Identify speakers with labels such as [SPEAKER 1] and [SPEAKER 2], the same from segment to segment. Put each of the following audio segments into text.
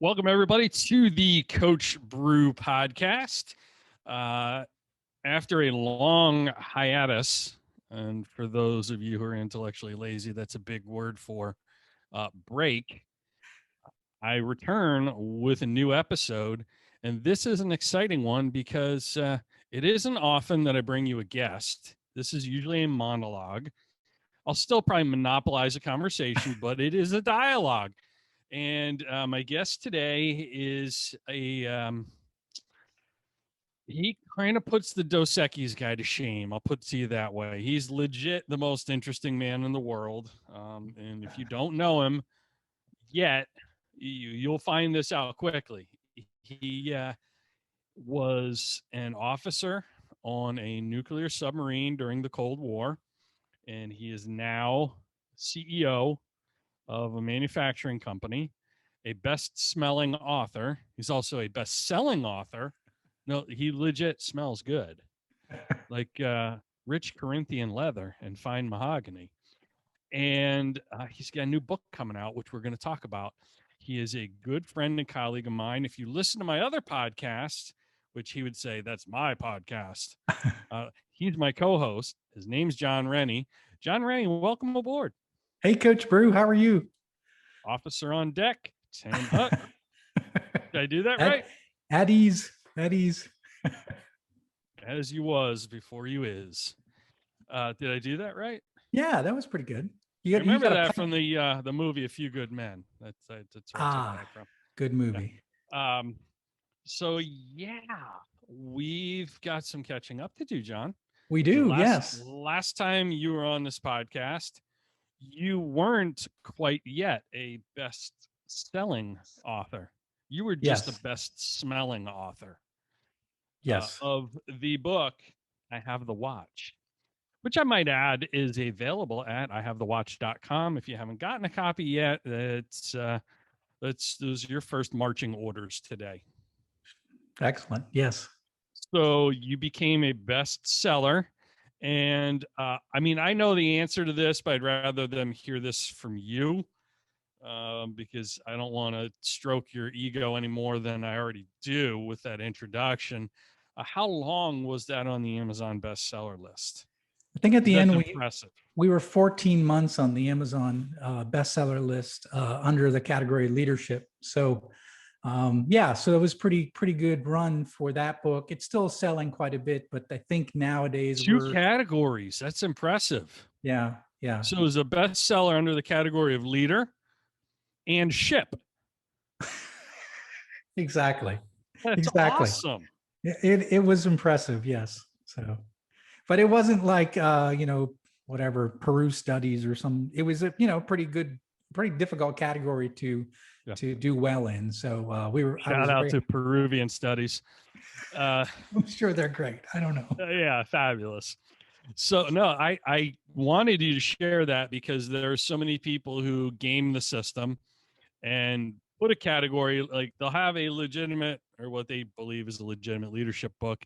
[SPEAKER 1] Welcome, everybody, to the Coach Bru podcast. After a long hiatus, and for those of you who are intellectually lazy, that's a big word for break, I return with a new episode. And this is an exciting one because it isn't often that I bring you a guest. This is usually a monologue. I'll still probably monopolize a conversation, but it is a dialogue. And my guest today is he kind of puts the Dos Equis guy to shame. I'll put it to you that way. He's legit the most interesting man in the world. And if you don't know him yet, you'll find this out quickly. He was an officer on a nuclear submarine during the Cold War, and he is now CEO of a manufacturing company, a best-smelling author. He's also a best-selling author. No, he legit smells good, like rich Corinthian leather and fine mahogany. And he's got a new book coming out, which we're going to talk about. He is a good friend and colleague of mine. If you listen to my other podcast, which he would say, that's my podcast, he's my co-host. His name's John Rennie. John Rennie, welcome aboard.
[SPEAKER 2] Hey, Coach Bru, how are you?
[SPEAKER 1] Officer on deck, 10 Huck. Did I do that right?
[SPEAKER 2] At ease.
[SPEAKER 1] As you was before you is. Did I do that right?
[SPEAKER 2] Yeah, that was pretty good.
[SPEAKER 1] You remember that from the movie A Few Good Men. That's where I took that from.
[SPEAKER 2] Good movie.
[SPEAKER 1] Yeah. So yeah, we've got some catching up to do, John.
[SPEAKER 2] We do, yes.
[SPEAKER 1] Last time you were on this podcast, you weren't quite yet a best-selling author. You were just a best-smelling author.
[SPEAKER 2] Yes.
[SPEAKER 1] Of the book, I Have the Watch, which I might add is available at IHaveTheWatch.com. If you haven't gotten a copy yet, those are your first marching orders today.
[SPEAKER 2] Excellent. Yes.
[SPEAKER 1] So you became a bestseller. And I mean, I know the answer to this, but I'd rather them hear this from you because I don't want to stroke your ego any more than I already do with that introduction. How long was that on the Amazon bestseller list?
[SPEAKER 2] I think at the end, we were 14 months on the Amazon bestseller list under the category leadership. So so it was pretty good run for that book. It's still selling quite a bit, but I think nowadays
[SPEAKER 1] two categories. That's impressive.
[SPEAKER 2] Yeah.
[SPEAKER 1] So it was a bestseller under the category of leader and ship.
[SPEAKER 2] Exactly.
[SPEAKER 1] That's awesome.
[SPEAKER 2] It was impressive. Yes. So, but it wasn't like whatever Peru studies or some. It was a pretty difficult category to do well in. So we were
[SPEAKER 1] shout out to Peruvian studies.
[SPEAKER 2] I'm sure they're great. I don't know.
[SPEAKER 1] Yeah, fabulous. So no, I wanted you to share that because there are so many people who game the system and put a category, like they'll have a legitimate or what they believe is a legitimate leadership book,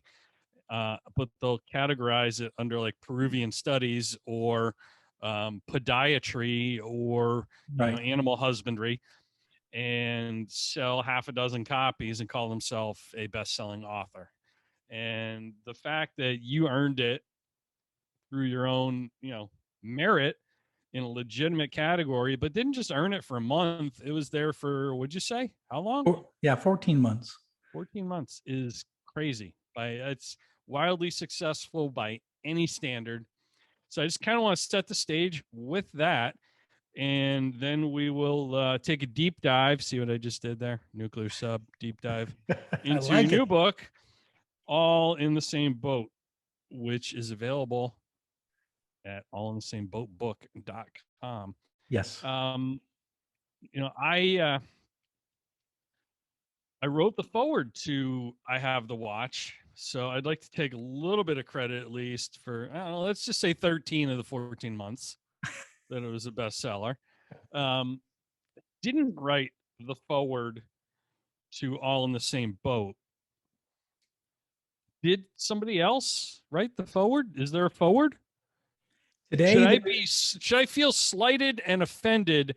[SPEAKER 1] but they'll categorize it under like Peruvian studies or podiatry or animal husbandry, and sell half a dozen copies and call themselves a best-selling author. And the fact that you earned it through your own, merit in a legitimate category, but didn't just earn it for a month. It was there for, what'd you say? How long?
[SPEAKER 2] 14 months.
[SPEAKER 1] 14 months is crazy. It's wildly successful by any standard. So I just kind of want to set the stage with that. And then we will take a deep dive. See what I just did there? Nuclear sub deep dive into your new book, All in the Same Boat, which is available at allinthesameboatbook.com.
[SPEAKER 2] Yes.
[SPEAKER 1] I wrote the forward to I Have the Watch. So I'd like to take a little bit of credit, at least for, let's just say 13 of the 14 months that it was a bestseller. Didn't write the forward to All in the Same Boat. Did somebody else write the forward? Is there a forward?
[SPEAKER 2] Today,
[SPEAKER 1] should I feel slighted and offended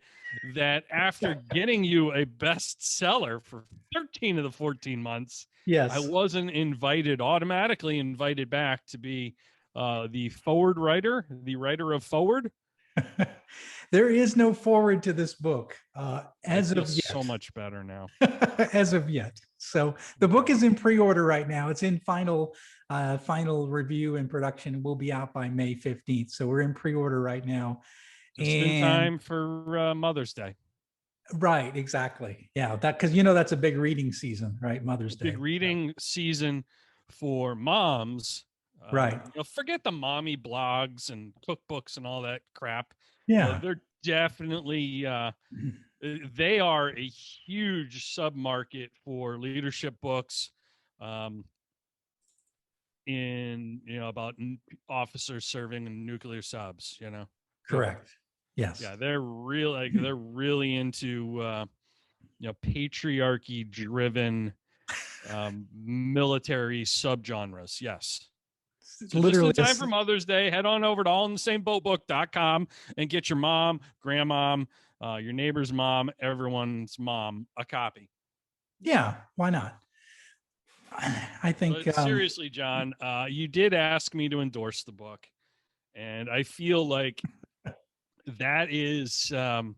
[SPEAKER 1] that after getting you a bestseller for 13 of the 14 months,
[SPEAKER 2] yes,
[SPEAKER 1] I wasn't automatically invited back to be the forward writer, the writer of Forward?
[SPEAKER 2] there is no forward to this book as of yet.
[SPEAKER 1] So much better now.
[SPEAKER 2] As of yet. So the book is in pre-order right now. It's in final review and production. Will be out by May 15th. So we're in pre-order right now.
[SPEAKER 1] Just in time for Mother's Day.
[SPEAKER 2] Right, exactly. Yeah, because that's a big reading season, right? Mother's Day.
[SPEAKER 1] Big reading season for moms.
[SPEAKER 2] Right.
[SPEAKER 1] Forget the mommy blogs and cookbooks and all that crap.
[SPEAKER 2] Yeah.
[SPEAKER 1] They're definitely they are a huge submarket for leadership books in about officers serving in nuclear subs,
[SPEAKER 2] Correct. Yes.
[SPEAKER 1] Yeah, they're really into patriarchy driven military subgenres. Yes. So
[SPEAKER 2] literally
[SPEAKER 1] just in time for Mother's Day, head on over to allinthesameboatbook.com and get your mom, grandmom, your neighbor's mom, everyone's mom a copy.
[SPEAKER 2] Yeah, why not? I think
[SPEAKER 1] but seriously, John, you did ask me to endorse the book, and I feel like that is I'm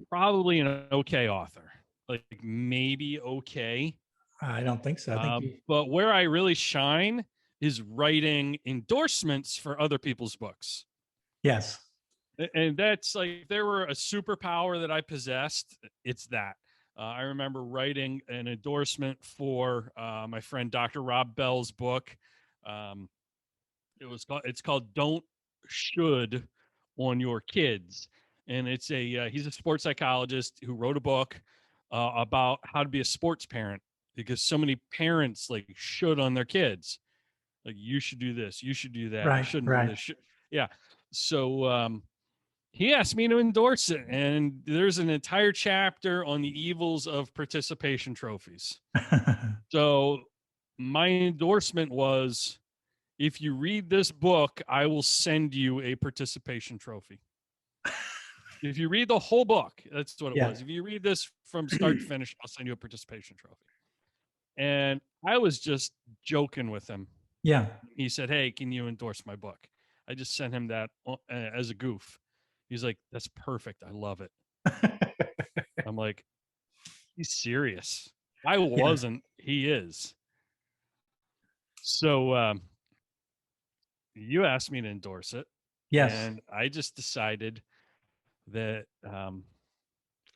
[SPEAKER 1] probably an okay author, like maybe okay.
[SPEAKER 2] I don't think so. I think
[SPEAKER 1] but where I really shine is writing endorsements for other people's books.
[SPEAKER 2] Yes.
[SPEAKER 1] And that's like, there were a superpower that I possessed. It's that. I remember writing an endorsement for my friend Dr. Rob Bell's book. It's called Don't Should on Your Kids. And it's he's a sports psychologist who wrote a book about how to be a sports parent, because so many parents like should on their kids. Like, you should do this, you should do that,
[SPEAKER 2] right,
[SPEAKER 1] you shouldn't
[SPEAKER 2] right.
[SPEAKER 1] do this. Yeah. So he asked me to endorse it, and there's an entire chapter on the evils of participation trophies. So my endorsement was, if you read this book, I will send you a participation trophy. If you read the whole book, that's what it was. If you read this from start to finish, I'll send you a participation trophy. And I was just joking with him.
[SPEAKER 2] Yeah.
[SPEAKER 1] He said, "Hey, can you endorse my book?" I just sent him that as a goof. He's like, "That's perfect. I love it." I'm like, he's serious. I wasn't. He is. So you asked me to endorse it.
[SPEAKER 2] Yes.
[SPEAKER 1] And I just decided that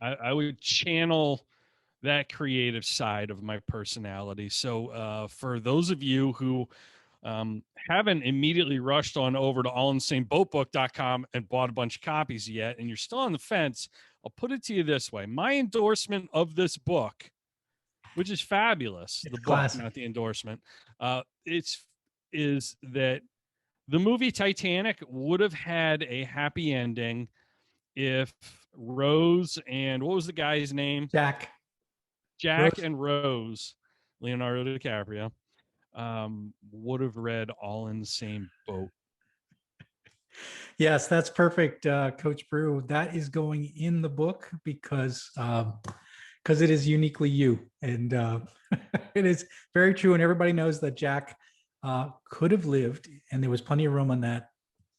[SPEAKER 1] I would channel that creative side of my personality. So for those of you who haven't immediately rushed on over to allinthesameboatbook.com and bought a bunch of copies yet, and you're still on the fence, I'll put it to you this way. My endorsement of this book, which is fabulous, the book, classic, not the endorsement, is that the movie Titanic would have had a happy ending if Rose and, what was the guy's name?
[SPEAKER 2] Jack
[SPEAKER 1] Rose. And Rose, Leonardo DiCaprio, would have read All in the Same Boat.
[SPEAKER 2] Yes, that's perfect, Coach Bru. That is going in the book because it is uniquely you, and it is very true. And everybody knows that Jack could have lived, and there was plenty of room on that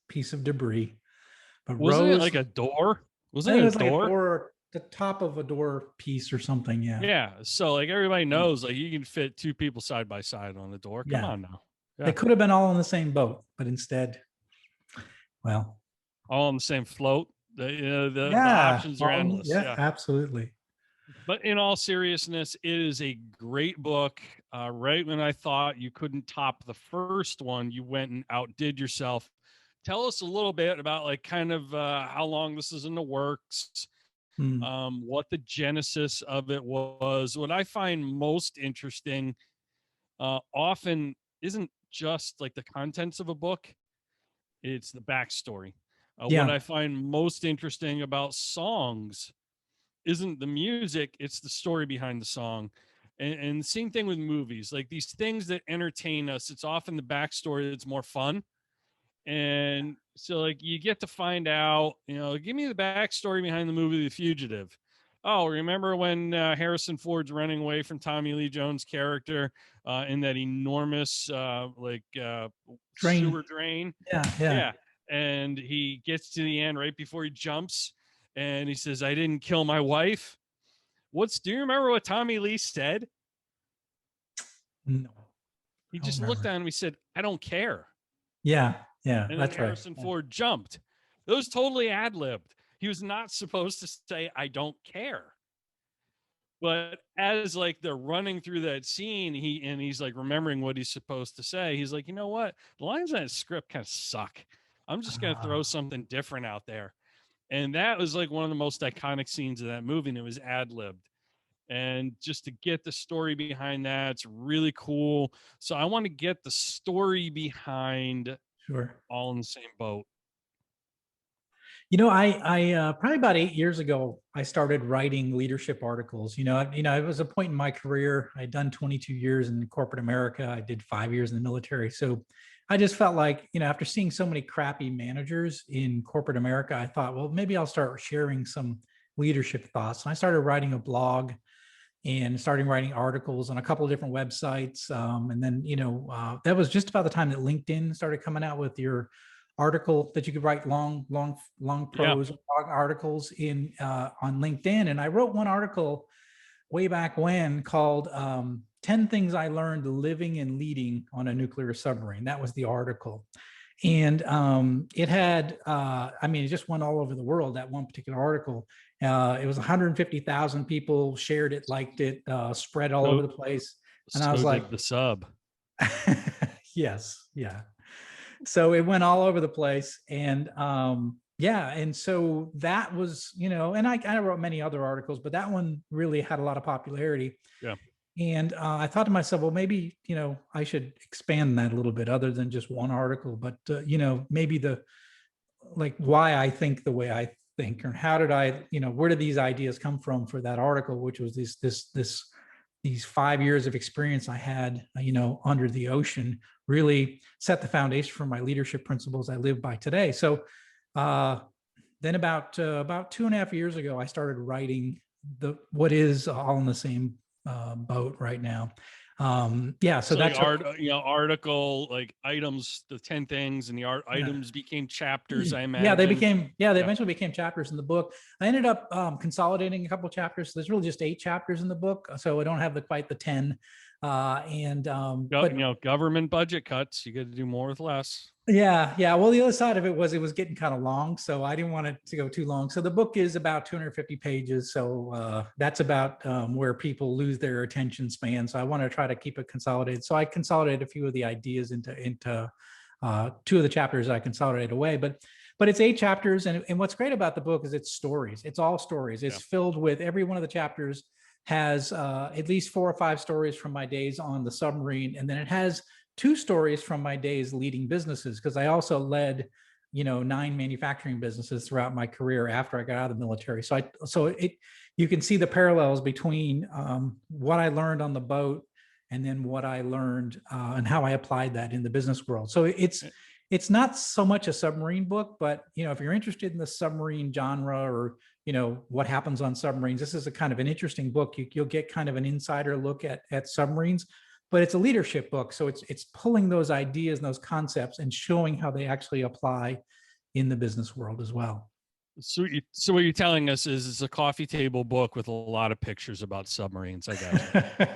[SPEAKER 2] piece of debris. But
[SPEAKER 1] wasn't
[SPEAKER 2] Rose,
[SPEAKER 1] it like a door? Wasn't it a door?
[SPEAKER 2] Like a door, the top of a door piece or something. Yeah.
[SPEAKER 1] Yeah. So like everybody knows, like, you can fit two people side by side on the door. Come on now.
[SPEAKER 2] Yeah. They could have been all in the same boat, but instead, well,
[SPEAKER 1] all on the same float. The options are endless.
[SPEAKER 2] Yeah, absolutely.
[SPEAKER 1] But in all seriousness, it is a great book. Right when I thought you couldn't top the first one, you went and outdid yourself. Tell us a little bit about, like, kind of how long this is in the works, what the genesis of it was. What I find most interesting often isn't just like the contents of a book, it's the backstory. What I find most interesting about songs isn't the music, it's the story behind the song. And the same thing with movies, like these things that entertain us, it's often the backstory that's more fun. And so like you get to find out, give me the backstory behind the movie The Fugitive. Oh, remember when Harrison Ford's running away from Tommy Lee Jones' character in that enormous
[SPEAKER 2] Train.
[SPEAKER 1] sewer drain?
[SPEAKER 2] Yeah, yeah.
[SPEAKER 1] Yeah. And he gets to the end right before he jumps and he says, I didn't kill my wife. Do you remember what Tommy Lee said?
[SPEAKER 2] No,
[SPEAKER 1] He
[SPEAKER 2] I don't
[SPEAKER 1] just looked
[SPEAKER 2] remember.
[SPEAKER 1] at him. He said, I don't care.
[SPEAKER 2] Yeah, yeah,
[SPEAKER 1] And then
[SPEAKER 2] that's right.
[SPEAKER 1] Harrison
[SPEAKER 2] Yeah.
[SPEAKER 1] Ford jumped. It was totally ad libbed. He was not supposed to say, I don't care. But as like they're running through that scene, he's like remembering what he's supposed to say. He's like, you know what? The lines on that script kind of suck. I'm just gonna throw something different out there. And that was like one of the most iconic scenes of that movie, and it was ad libbed. And just to get the story behind that, it's really cool. So I want to get the story behind
[SPEAKER 2] Sure.
[SPEAKER 1] All in the Same Boat.
[SPEAKER 2] I probably about 8 years ago, I started writing leadership articles. It was a point in my career. I'd done 22 years in corporate America. I did 5 years in the military. So I just felt like, after seeing so many crappy managers in corporate America, I thought, well, maybe I'll start sharing some leadership thoughts. And I started writing a blog and starting writing articles on a couple of different websites. And then, that was just about the time that LinkedIn started coming out with your article that you could write long prose articles in on LinkedIn. And I wrote one article way back when called 10 Things I Learned Living and Leading on a Nuclear Submarine. That was the article. And it had, it just went all over the world, that one particular article. It was 150,000 people shared it, liked it, spread all over the place. And I was like,
[SPEAKER 1] the sub.
[SPEAKER 2] Yes. Yeah. So it went all over the place. And and so that was, and I wrote many other articles, but that one really had a lot of popularity.
[SPEAKER 1] Yeah.
[SPEAKER 2] And I thought to myself, well, maybe, I should expand that a little bit other than just one article, but, maybe why I think the way I think, or how did I, where did these ideas come from for that article, which was these 5 years of experience I had, under the ocean, really set the foundation for my leadership principles I live by today. So then about 2.5 years ago, I started writing what is All in the Same Boat right now. So that's
[SPEAKER 1] article, like items, the 10 things, and the items became chapters, I imagine.
[SPEAKER 2] They eventually became chapters in the book. I ended up consolidating a couple of chapters. So there's really just 8 chapters in the book, so I don't have quite the 10. But
[SPEAKER 1] government budget cuts, you got to do more with less.
[SPEAKER 2] Yeah. Well, the other side of it was getting kind of long, so I didn't want it to go too long. So the book is about 250 pages. So that's about where people lose their attention span. So I want to try to keep it consolidated. So I consolidated a few of the ideas into 2 of the chapters I consolidated away. But it's 8 chapters, and what's great about the book is it's stories. It's all stories. It's filled with, every one of the chapters has at least 4 or 5 stories from my days on the submarine, and then it has 2 stories from my days leading businesses, because I also led 9 manufacturing businesses throughout my career after I got out of the military. So you can see the parallels between what I learned on the boat and then what I learned and how I applied that in the business world. So it's not so much a submarine book, but if you're interested in the submarine genre, or what happens on submarines, this is a kind of an interesting book. You'll get kind of an insider look at submarines. But it's a leadership book, so it's pulling those ideas and those concepts and showing how they actually apply in the business world as well.
[SPEAKER 1] So what you're telling us is it's a coffee table book with a lot of pictures about submarines. I got
[SPEAKER 2] you.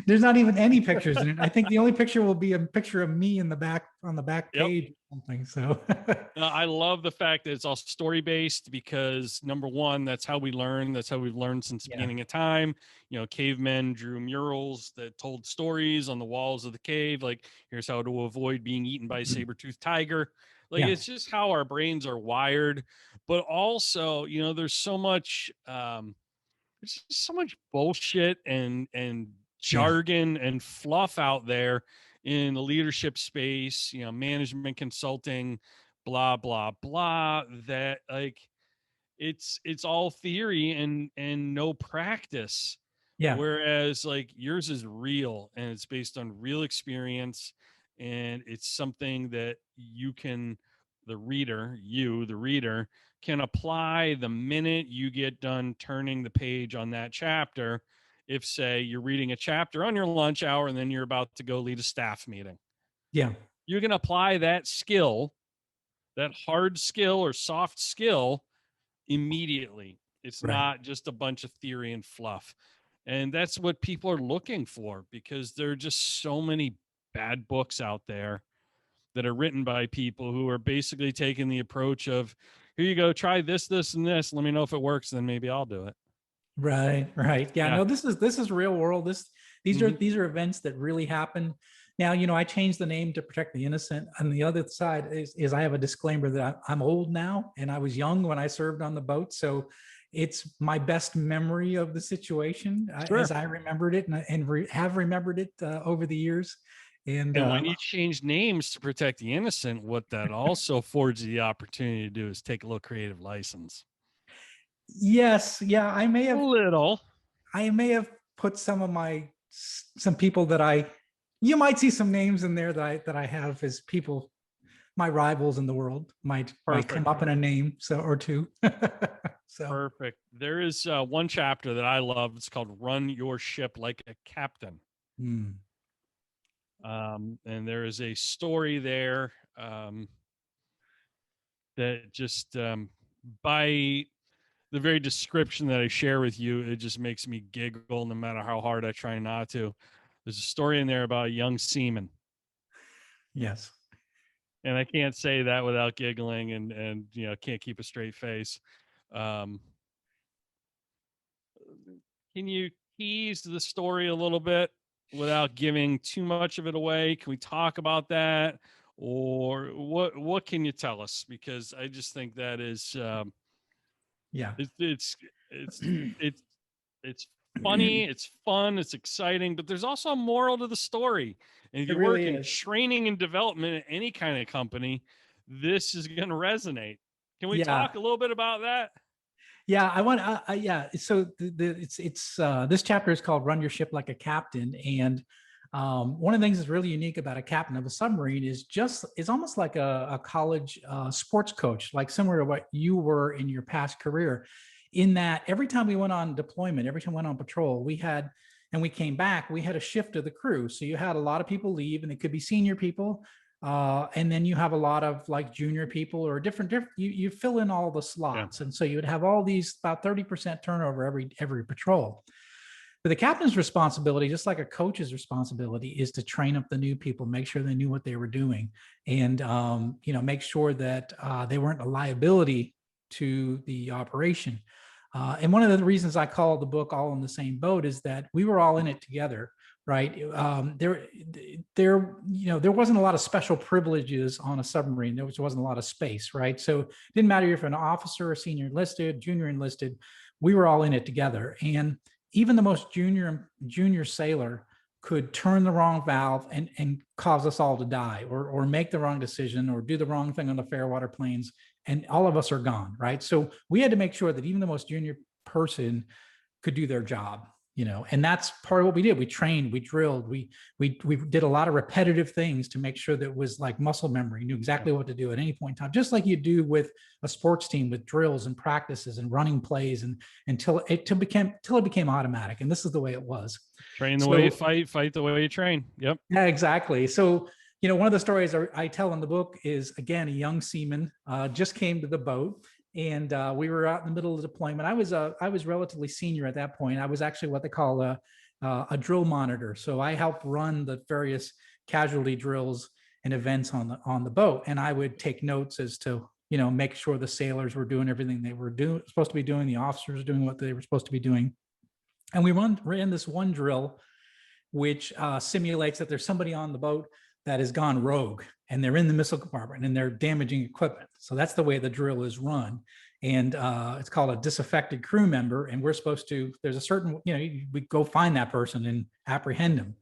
[SPEAKER 2] There's not even any pictures in it. I think the only picture will be a picture of me on the back page or something. So
[SPEAKER 1] I love the fact that it's all story based, because number one, that's how we learn. That's how we've learned since the beginning of time. Cavemen drew murals that told stories on the walls of the cave. Like, here's how to avoid being eaten by a saber-toothed tiger. It's just how our brains are wired. But also, there's so much bullshit and jargon and fluff out there in the leadership space, management consulting, blah blah blah, that it's all theory and no practice.
[SPEAKER 2] Yeah.
[SPEAKER 1] Whereas yours is real and it's based on real experience, and it's something that the reader can apply the minute you get done turning the page on that chapter. If, say, you're reading a chapter on your lunch hour and then you're about to go lead a staff meeting,
[SPEAKER 2] Yeah.
[SPEAKER 1] you can apply that skill, that hard skill or soft skill, immediately. It's
[SPEAKER 2] Right.
[SPEAKER 1] not just a bunch of theory and fluff. And that's what people are looking for, because there are just so many bad books out there that are written by people who are basically taking the approach of, here you go, try this, this, and this. Let me know if it works, then maybe I'll do it.
[SPEAKER 2] Right. Yeah.
[SPEAKER 1] Yeah.
[SPEAKER 2] No, this is real world. These are events that really happen. Now, I changed the name to protect the innocent. On the other side is I have a disclaimer that I'm old now, and I was young when I served on the boat. So it's my best memory of the situation as I remembered it, and have remembered it over the years. And
[SPEAKER 1] when you change names to protect the innocent, what that also affords you the opportunity to do is take a little creative license.
[SPEAKER 2] Yes. Yeah. I may have put some people that you might see some names in there that I have as people, my rivals in the world might come up in a name or two. So
[SPEAKER 1] perfect. There is one chapter that I love. It's called "Run Your Ship Like a Captain." And there is a story there that just by the very description that I share with you, it just makes me giggle no matter how hard I try not to. There's a story in there about a young seaman.
[SPEAKER 2] Yes.
[SPEAKER 1] And I can't say that without giggling and can't keep a straight face. Can you tease the story a little bit without giving too much of it away? Can we talk about that? Or what can you tell us? Because I just think that is it's funny, it's fun, it's exciting, but there's also a moral to the story. And if you work in training and development at any kind of company, this is going to resonate. Can we talk a little bit about that?
[SPEAKER 2] Yeah, I want. So this chapter is called "Run Your Ship Like a Captain," and one of the things that's really unique about a captain of a submarine is it's almost like a college sports coach, like similar to what you were in your past career. In that, every time we went on deployment, every time we went on patrol, we came back, we had a shift of the crew. So you had a lot of people leave, and it could be senior people. And then you have a lot of like junior people or different you fill in all the slots. And so you would have all these about 30% turnover every patrol. But the captain's responsibility, just like a coach's responsibility, is to train up the new people, make sure they knew what they were doing, and make sure that they weren't a liability to the operation. And one of the reasons I call the book "All in the Same Boat" is that we were all in it together. Right. There wasn't a lot of special privileges on a submarine. There wasn't a lot of space. Right. So it didn't matter if you're an officer, a senior enlisted, junior enlisted, we were all in it together. And even the most junior sailor could turn the wrong valve and cause us all to die, or make the wrong decision, or do the wrong thing on the Fairwater Plains, and all of us are gone. Right. So we had to make sure that even the most junior person could do their job. And that's part of what we did. We trained, we drilled, we did a lot of repetitive things to make sure that it was like muscle memory, knew exactly what to do at any point in time, just like you do with a sports team, with drills and practices and running plays, and until it became automatic. And this is the way it was.
[SPEAKER 1] Train the way you fight the way you train. Yep.
[SPEAKER 2] Yeah, exactly. So, one of the stories I tell in the book is, again, a young seaman just came to the boat. And we were out in the middle of the deployment. I was relatively senior at that point. I was actually what they call a drill monitor. So I helped run the various casualty drills and events on the boat. And I would take notes as to, make sure the sailors were doing everything they were supposed to be doing, the officers doing what they were supposed to be doing. And we ran this one drill, which simulates that there's somebody on the boat that has gone rogue, and they're in the missile compartment and they're damaging equipment. So that's the way the drill is run. And it's called a disaffected crew member. And we're supposed to, there's a certain, we go find that person and apprehend them.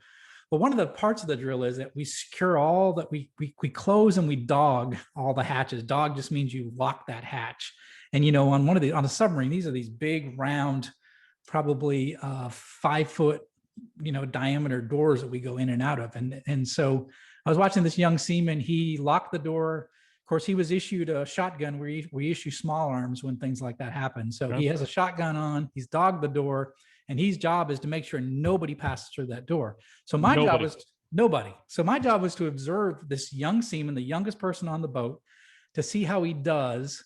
[SPEAKER 2] But one of the parts of the drill is that we secure all that we close and we dog all the hatches. Dog just means you lock that hatch. And, on a submarine, these are these big round, probably 5 foot, diameter doors that we go in and out of. And so I was watching this young seaman. He locked the door. Of course, he was issued a shotgun. We issue small arms when things like that happen. So he has a shotgun on. He's dogged the door, and his job is to make sure nobody passes through that door. So my job was nobody. So my job was to observe this young seaman, the youngest person on the boat, to see how he does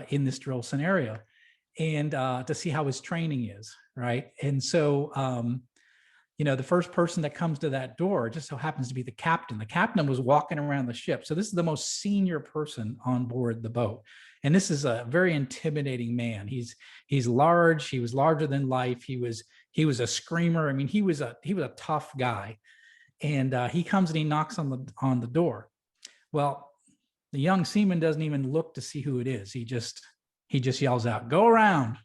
[SPEAKER 2] in this drill scenario, and to see how his training is, right? And so the first person that comes to that door just so happens to be the captain. The captain was walking around the ship. So this is the most senior person on board the boat. And this is a very intimidating man. He's large. He was larger than life. He was a screamer. I mean, he was a tough guy. And he comes and he knocks on the door. Well, the young seaman doesn't even look to see who it is. He just yells out, "Go around."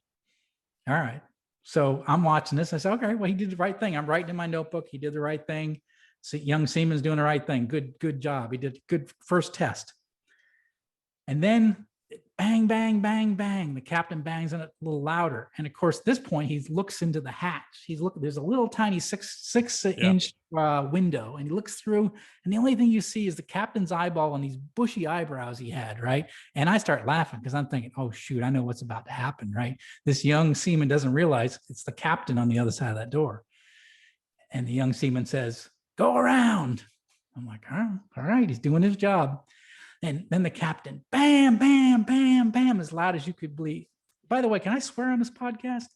[SPEAKER 2] All right. So I'm watching this. I said, okay, well, he did the right thing. I'm writing in my notebook. He did the right thing. So young seaman's doing the right thing. Good job. He did good first test. And then bang, bang, bang, bang. The captain bangs on it a little louder. And of course, at this point, he looks into the hatch. He's looking, there's a little tiny six-inch window, and he looks through, and the only thing you see is the captain's eyeball and these bushy eyebrows he had, right? And I start laughing because I'm thinking, oh, shoot, I know what's about to happen, right? This young seaman doesn't realize it's the captain on the other side of that door. And the young seaman says, "Go around." I'm like, oh, all right, he's doing his job. And then the captain, bam, bam, bam, bam, as loud as you could believe. By the way, can I swear on this podcast?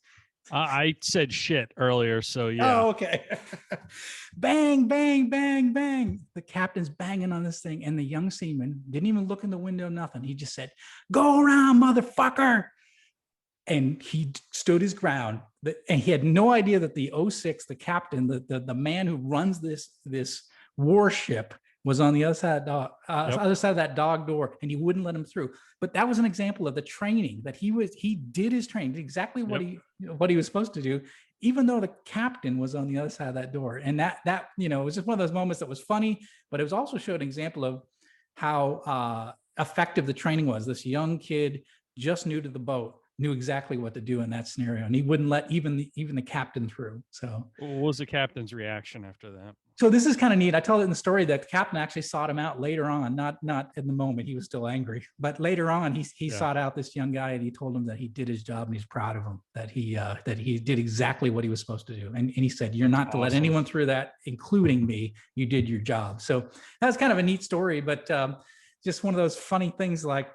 [SPEAKER 1] I said shit earlier, so yeah.
[SPEAKER 2] Oh, okay. Bang, bang, bang, bang. The captain's banging on this thing, and the young seaman didn't even look in the window, nothing. He just said, "Go around, motherfucker." And he stood his ground. And he had no idea that the 06, the captain, the man who runs this warship, was on the other side of that dog door, and he wouldn't let him through. But that was an example of the training that he did his training, exactly what he was supposed to do, even though the captain was on the other side of that door. And that it was just one of those moments that was funny, but it was also showed an example of how effective the training was. This young kid, just new to the boat, knew exactly what to do in that scenario, and he wouldn't let even the captain through. So
[SPEAKER 1] what was the captain's reaction after that?
[SPEAKER 2] So this is kind of neat. I told it in the story that the captain actually sought him out later on, not in the moment. He was still angry, but later on he sought out this young guy, and he told him that he did his job and he's proud of him, that he did exactly what he was supposed to do. And he said, "You're not to let anyone through that, including me. You did your job." So that's kind of a neat story, but just one of those funny things, like,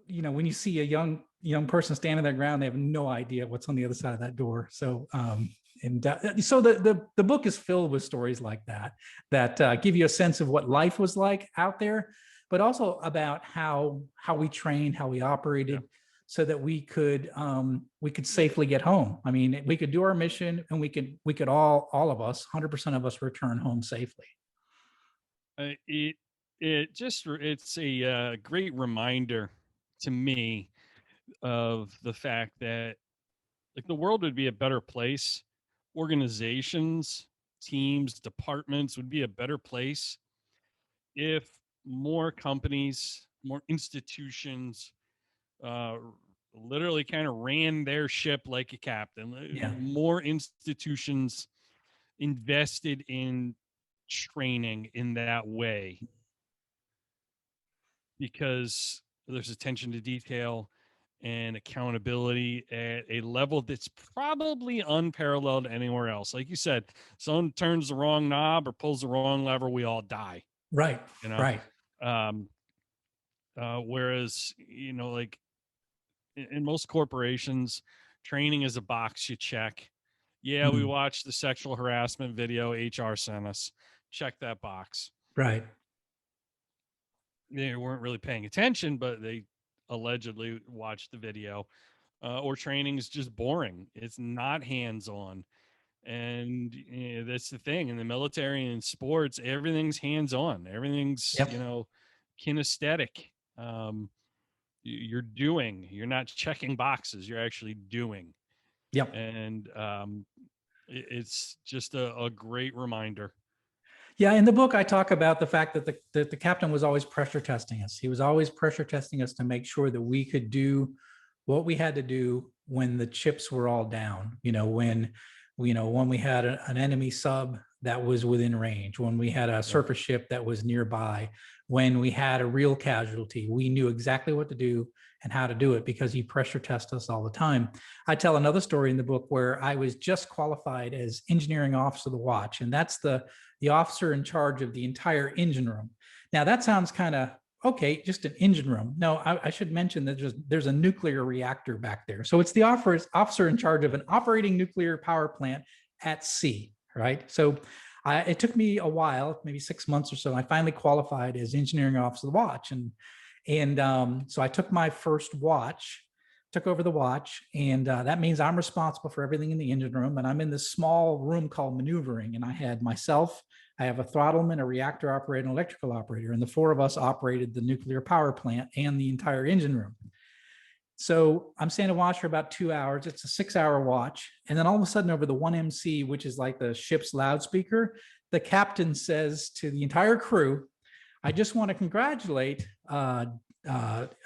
[SPEAKER 2] when you see a young person standing their ground, they have no idea what's on the other side of that door. So so the book is filled with stories like that give you a sense of what life was like out there, but also about how we trained, how we operated, so that we could safely get home. I mean, we could do our mission, and we could all of us, 100% of us, return home safely.
[SPEAKER 1] It's a great reminder to me of the fact that, like, the world would be a better place. Organizations, teams, departments would be a better place if more companies, more institutions, literally kind of ran their ship like a captain. More institutions invested in training in that way, because there's attention to detail and accountability at a level that's probably unparalleled anywhere else. Like you said, someone turns the wrong knob or pulls the wrong lever, we all die.
[SPEAKER 2] Right. Right.
[SPEAKER 1] Whereas, like in most corporations, training is a box you check. Yeah, we watched the sexual harassment video HR sent us. Check that box.
[SPEAKER 2] Right.
[SPEAKER 1] They weren't really paying attention, but they allegedly watched the video. Or training is just boring. It's not hands-on. And that's the thing. In the military and in sports, everything's hands-on. Everything's, kinesthetic. You're not checking boxes. You're actually doing.
[SPEAKER 2] Yep.
[SPEAKER 1] And it's just a great reminder.
[SPEAKER 2] Yeah, in the book, I talk about the fact that the captain was always pressure testing us. He was always pressure testing us to make sure that we could do what we had to do when the chips were all down. When we had an enemy sub that was within range, when we had a surface ship that was nearby, when we had a real casualty, we knew exactly what to do and how to do it because he pressure tests us all the time. I tell another story in the book where I was just qualified as engineering officer of the watch, and that's the officer in charge of the entire engine room. Now that sounds kind of okay, just an engine room. No, I should mention that there's a nuclear reactor back there. So it's the officer in charge of an operating nuclear power plant at sea, right? So it took me a while, maybe 6 months or so. I finally qualified as engineering officer of the watch. So I took my first watch, took over the watch, and that means I'm responsible for everything in the engine room. And I'm in this small room called maneuvering, and I had myself, I have a throttleman, a reactor operator, an electrical operator, and the four of us operated the nuclear power plant and the entire engine room. So I'm standing watch for about 2 hours. It's a 6-hour watch. And then all of a sudden over the 1MC, which is like the ship's loudspeaker, the captain says to the entire crew, I just want to congratulate, I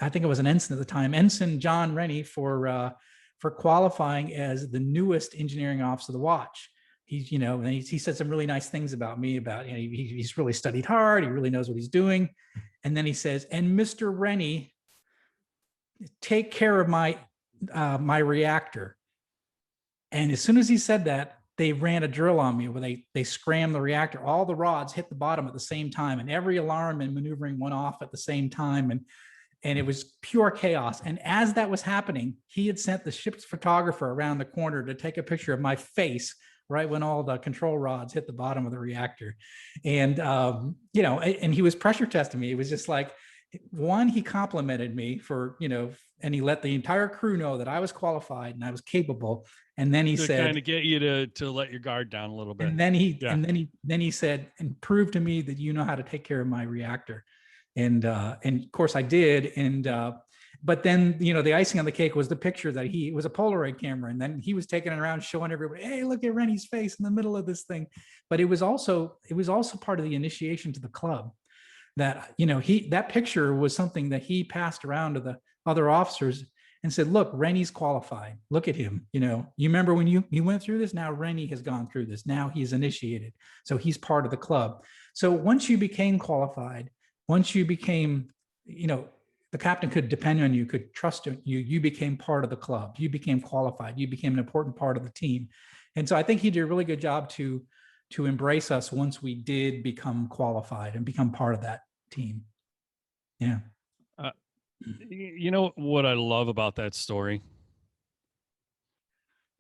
[SPEAKER 2] think it was an ensign at the time, Ensign John Rennie for qualifying as the newest engineering officer of the watch. He's, and he said some really nice things about me, about, he's really studied hard. He really knows what he's doing. And then he says, and Mr. Rennie, take care of my reactor. And as soon as he said that, they ran a drill on me where they scrammed the reactor. All the rods hit the bottom at the same time, and every alarm and maneuvering went off at the same time. And it was pure chaos. And as that was happening, he had sent the ship's photographer around the corner to take a picture of my face right when all the control rods hit the bottom of the reactor. And, and he was pressure testing me. It was just like, one, he complimented me for, and he let the entire crew know that I was qualified and I was capable. And then he said,
[SPEAKER 1] kind of get you to let your guard down a little bit.
[SPEAKER 2] And then he said, and prove to me that you know how to take care of my reactor. And of course I did. But then, the icing on the cake was the picture that it was a Polaroid camera. And then he was taking it around showing everybody, hey, look at Rennie's face in the middle of this thing. But it was also part of the initiation to the club. That, that picture was something that he passed around to the other officers and said, look, Rennie's qualified. Look at him. You remember when you went through this? Now Rennie has gone through this. Now he's initiated. So he's part of the club. So once you became qualified, once you became, the captain could depend on you, could trust you, you became part of the club. You became qualified. You became an important part of the team. And so I think he did a really good job to embrace us once we did become qualified and become part of that team. Yeah.
[SPEAKER 1] You know what I love about that story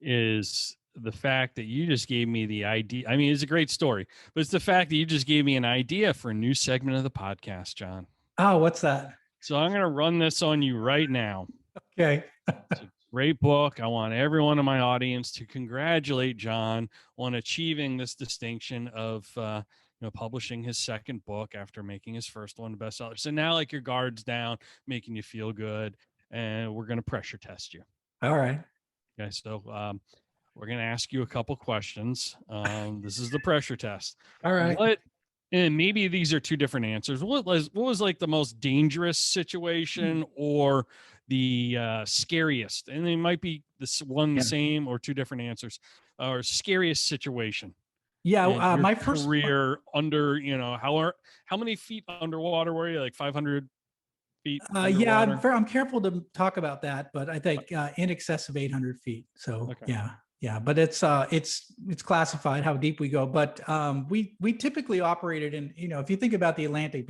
[SPEAKER 1] is the fact that you just gave me the idea. I mean, it's a great story, but it's the fact that you just gave me an idea for a new segment of the podcast, John.
[SPEAKER 2] Oh, what's that?
[SPEAKER 1] So I'm going to run this on you right now.
[SPEAKER 2] Okay.
[SPEAKER 1] It's a great book. I want everyone in my audience to congratulate John on achieving this distinction of, publishing his second book after making his first one a bestseller. So now, like, your guard's down, making you feel good, and we're going to pressure test you.
[SPEAKER 2] All right.
[SPEAKER 1] Okay. So, we're going to ask you a couple questions. This is the pressure test.
[SPEAKER 2] All right.
[SPEAKER 1] And maybe these are two different answers. What was like the most dangerous situation or the scariest? And they might be the same or two different answers. Or scariest situation.
[SPEAKER 2] Yeah, my first
[SPEAKER 1] career under, how many feet underwater were you? Like 500 feet?
[SPEAKER 2] Yeah, I'm careful to talk about that, but I think in excess of 800 feet. So okay. Yeah, but it's classified how deep we go. But we typically operated in, if you think about the Atlantic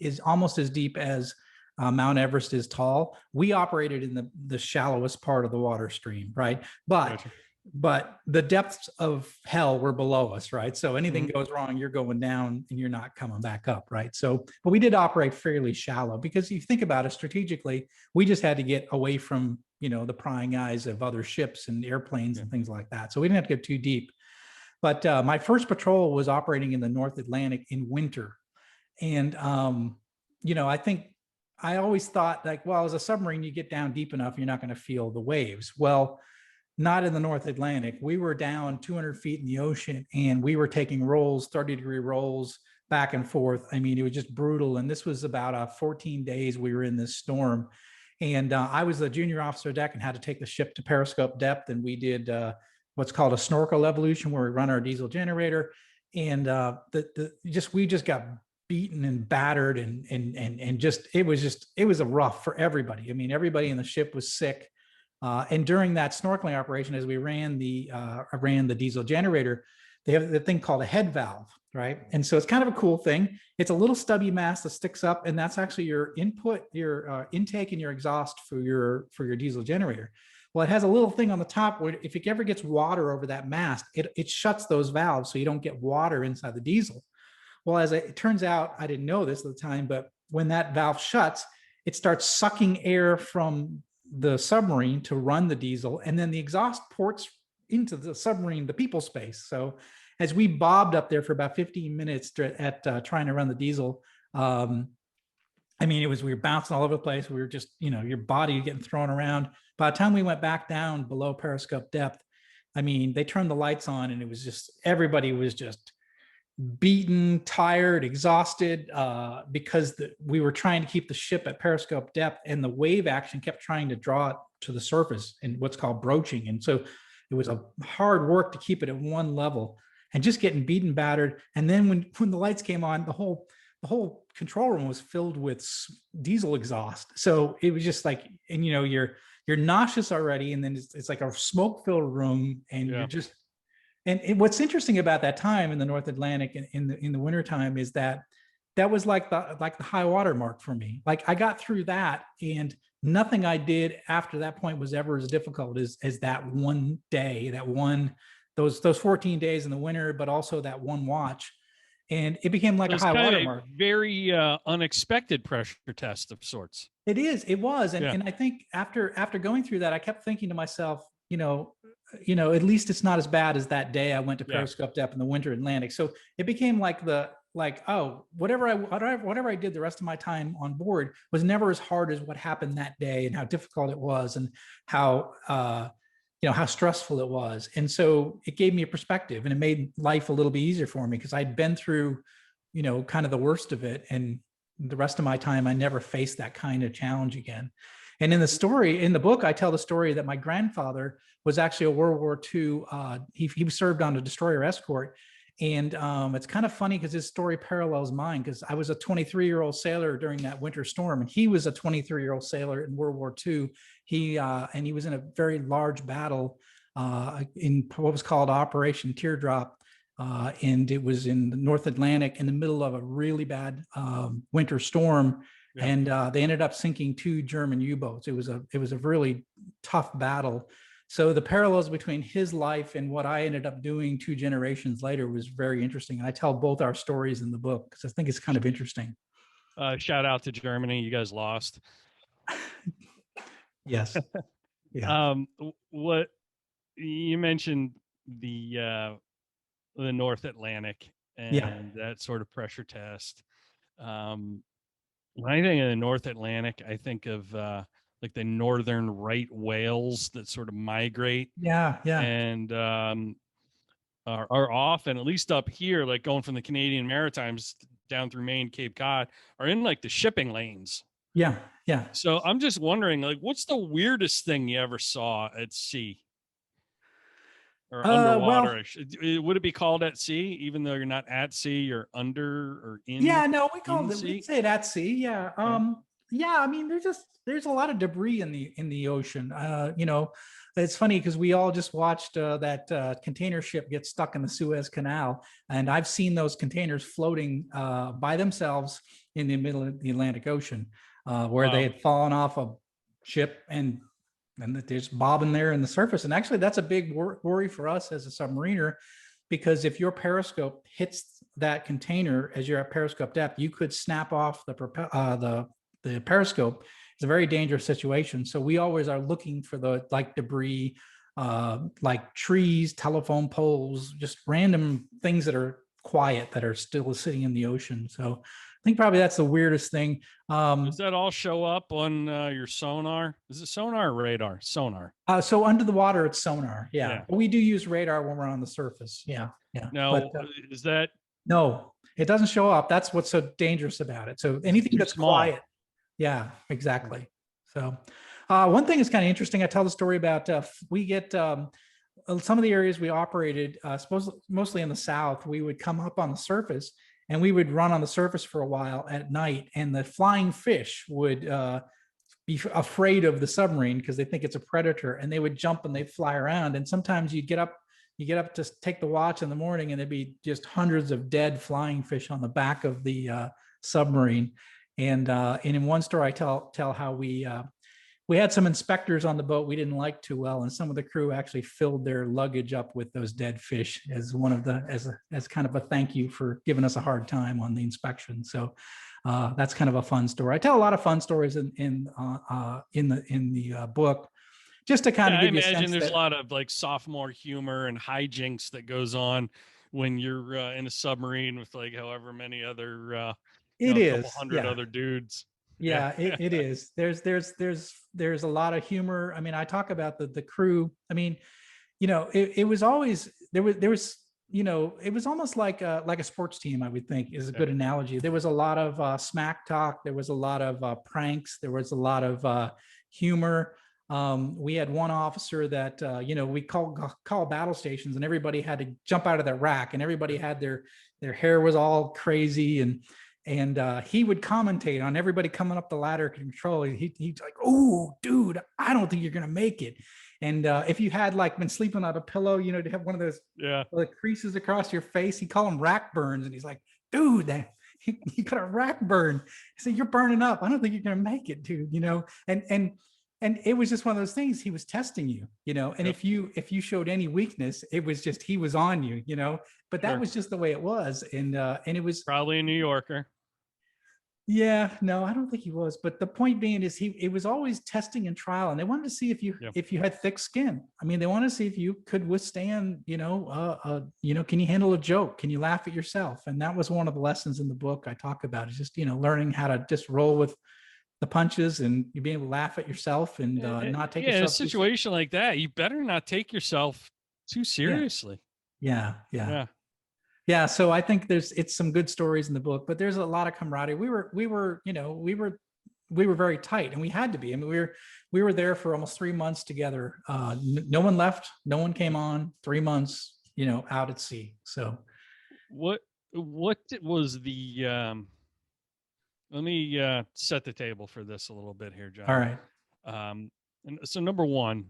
[SPEAKER 2] is almost as deep as Mount Everest is tall. We operated in the shallowest part of the water stream, right? But the depths of hell were below us, right? So anything goes wrong, you're going down and you're not coming back up, right? So, but we did operate fairly shallow because if you think about it strategically, we just had to get away from, the prying eyes of other ships and airplanes and things like that. So we didn't have to get too deep. But my first patrol was operating in the North Atlantic in winter. And, I think I always thought like, well, as a submarine, you get down deep enough, you're not going to feel the waves. Well, not in the North Atlantic. We were down 200 feet in the ocean and we were taking rolls, 30-degree rolls back and forth. I mean, it was just brutal. And this was about 14 days we were in this storm. And I was the junior officer deck and had to take the ship to periscope depth. And we did what's called a snorkel evolution where we run our diesel generator. we just got beaten and battered, and just it was a rough for everybody. I mean, everybody in the ship was sick. And during that snorkeling operation, as we ran the diesel generator, they have the thing called a head valve, right? And so it's kind of a cool thing. It's a little stubby mast that sticks up, and that's actually your input, your intake and your exhaust for your diesel generator. Well, it has a little thing on the top where if it ever gets water over that mast, it shuts those valves so you don't get water inside the diesel. Well, as it turns out, I didn't know this at the time, but when that valve shuts, it starts sucking air from the submarine to run the diesel, and then the exhaust ports into the submarine, the people space. So as we bobbed up there for about 15 minutes at trying to run the diesel, I mean, we were bouncing all over the place. We were just, your body getting thrown around. By the time we went back down below periscope depth, I mean, they turned the lights on, and it was just, everybody was just beaten, tired, exhausted, because we were trying to keep the ship at periscope depth, and the wave action kept trying to draw it to the surface in what's called broaching. And so it was a hard work to keep it at one level, and just getting beaten, battered. And then when the lights came on, the whole control room was filled with diesel exhaust. So it was just like, and you're nauseous already, and then it's like a smoke-filled room, and you're just. And what's interesting about that time in the North Atlantic in the wintertime is that was like the high water mark for me. Like, I got through that, and nothing I did after that point was ever as difficult as that one day, those 14 days in the winter, but also that one watch. And it became like a high water mark.
[SPEAKER 1] Very unexpected pressure test of sorts.
[SPEAKER 2] It was. And I think after going through that, I kept thinking to myself, at least it's not as bad as that day I went to periscope depth in the winter Atlantic. So it became like whatever I did the rest of my time on board was never as hard as what happened that day, and how difficult it was, and how stressful it was. And so it gave me a perspective, and it made life a little bit easier for me, because I'd been through, kind of the worst of it. And the rest of my time, I never faced that kind of challenge again. And in the book, I tell the story that my grandfather was actually a World War II. He served on a destroyer escort. And it's kind of funny because his story parallels mine, because I was a 23-year-old sailor during that winter storm, and he was a 23-year-old sailor in World War II. He was in a very large battle in what was called Operation Teardrop. And it was in the North Atlantic in the middle of a really bad winter storm. Yeah. And they ended up sinking 2 German U-boats. It was a really tough battle. So the parallels between his life and what I ended up doing 2 generations later was very interesting. I tell both our stories in the book because I think it's kind of interesting.
[SPEAKER 1] Shout out to Germany. You guys lost.
[SPEAKER 2] Yes. Yeah.
[SPEAKER 1] What you mentioned, the North Atlantic and that sort of pressure test. When I think of the North Atlantic, I think of like the northern right whales that sort of migrate.
[SPEAKER 2] Yeah.
[SPEAKER 1] And are often, at least up here, like going from the Canadian Maritimes down through Maine, Cape Cod, are in like the shipping lanes.
[SPEAKER 2] Yeah.
[SPEAKER 1] So I'm just wondering, like, what's the weirdest thing you ever saw at sea? Or underwater? Would it be called at sea, even though you're not at sea, you're under or in?
[SPEAKER 2] Yeah, no, we say it at sea. Yeah. Yeah, I mean, there's a lot of debris in the ocean. It's funny because we all just watched that container ship get stuck in the Suez Canal, and I've seen those containers floating by themselves in the middle of the Atlantic Ocean, where they had fallen off a ship and they're just bobbing there in the surface. And actually, that's a big worry for us as a submariner, because if your periscope hits that container as you're at periscope depth, you could snap off the periscope. It's a very dangerous situation. So we always are looking for the debris, like trees, telephone poles, just random things that are quiet that are still sitting in the ocean. So I think probably that's the weirdest thing.
[SPEAKER 1] Does that all show up on your sonar? Is it sonar or radar? Sonar.
[SPEAKER 2] So under the water, it's sonar. Yeah. But we do use radar when we're on the surface. Yeah.
[SPEAKER 1] Now, is that?
[SPEAKER 2] No, it doesn't show up. That's what's so dangerous about it. So anything that's
[SPEAKER 1] small.
[SPEAKER 2] Quiet. Yeah, exactly. So one thing is kind of interesting. I tell the story about we get some of the areas we operated, mostly in the South, we would come up on the surface and we would run on the surface for a while at night, and the flying fish would be afraid of the submarine because they think it's a predator, and they would jump and they'd fly around. And sometimes you get up to take the watch in the morning, and there'd be just hundreds of dead flying fish on the back of the submarine. And in one story, I tell how we had some inspectors on the boat we didn't like too well, and some of the crew actually filled their luggage up with those dead fish as one of the as kind of a thank you for giving us a hard time on the inspection. So that's kind of a fun story. I tell a lot of fun stories in the book, just to kind of give you a sense. I imagine
[SPEAKER 1] there's a lot of like sophomore humor and hijinks that goes on when you're in a submarine with like however many other a couple hundred other dudes.
[SPEAKER 2] Yeah, it is. There's a lot of humor. I mean, I talk about the crew. I mean, it was always there was it was almost like a sports team, I would think, is a good analogy. There was a lot of smack talk. There was a lot of pranks. There was a lot of humor. We had one officer that we call battle stations, and everybody had to jump out of their rack, and everybody had their hair was all crazy, and he would commentate on everybody coming up the ladder control. He's like, "Oh, dude, I don't think you're gonna make it." And if you had like been sleeping on a pillow, to have one of those like creases across your face, he called them rack burns, and he's like, "Dude, you got a rack burn." He said, "You're burning up. I don't think you're gonna make it, dude." And it was just one of those things. He was testing you, and if you showed any weakness, it was just he was on you, But that was just the way it was, and it was
[SPEAKER 1] probably a New Yorker.
[SPEAKER 2] Yeah, no, I don't think he was. But the point being is it was always testing and trial, and they wanted to see if you had thick skin. I mean, they wanted to see if you could withstand, can you handle a joke? Can you laugh at yourself? And that was one of the lessons in the book I talk about, is just, learning how to just roll with the punches, and you being able to laugh at yourself and not take yourself.
[SPEAKER 1] In a situation like that, you better not take yourself too seriously.
[SPEAKER 2] Yeah. So I think it's some good stories in the book, but there's a lot of camaraderie. We were very tight, and we had to be. I mean, we were there for almost 3 months together. No one left, no one came on. 3 months, out at sea. So
[SPEAKER 1] what was the let me set the table for this a little bit here, John.
[SPEAKER 2] All right.
[SPEAKER 1] And so number one,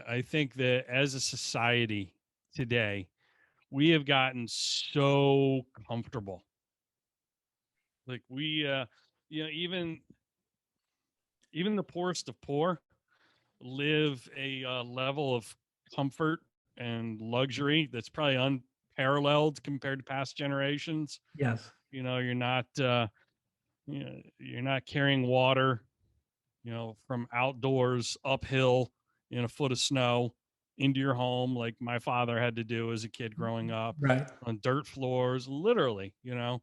[SPEAKER 1] I think that as a society today, we have gotten so comfortable. Like we, even the poorest of poor live a level of comfort and luxury that's probably unparalleled compared to past generations.
[SPEAKER 2] Yes.
[SPEAKER 1] You're not, you're not carrying water, from outdoors uphill in a foot of snow into your home like my father had to do as a kid growing up,
[SPEAKER 2] right,
[SPEAKER 1] on dirt floors, literally. You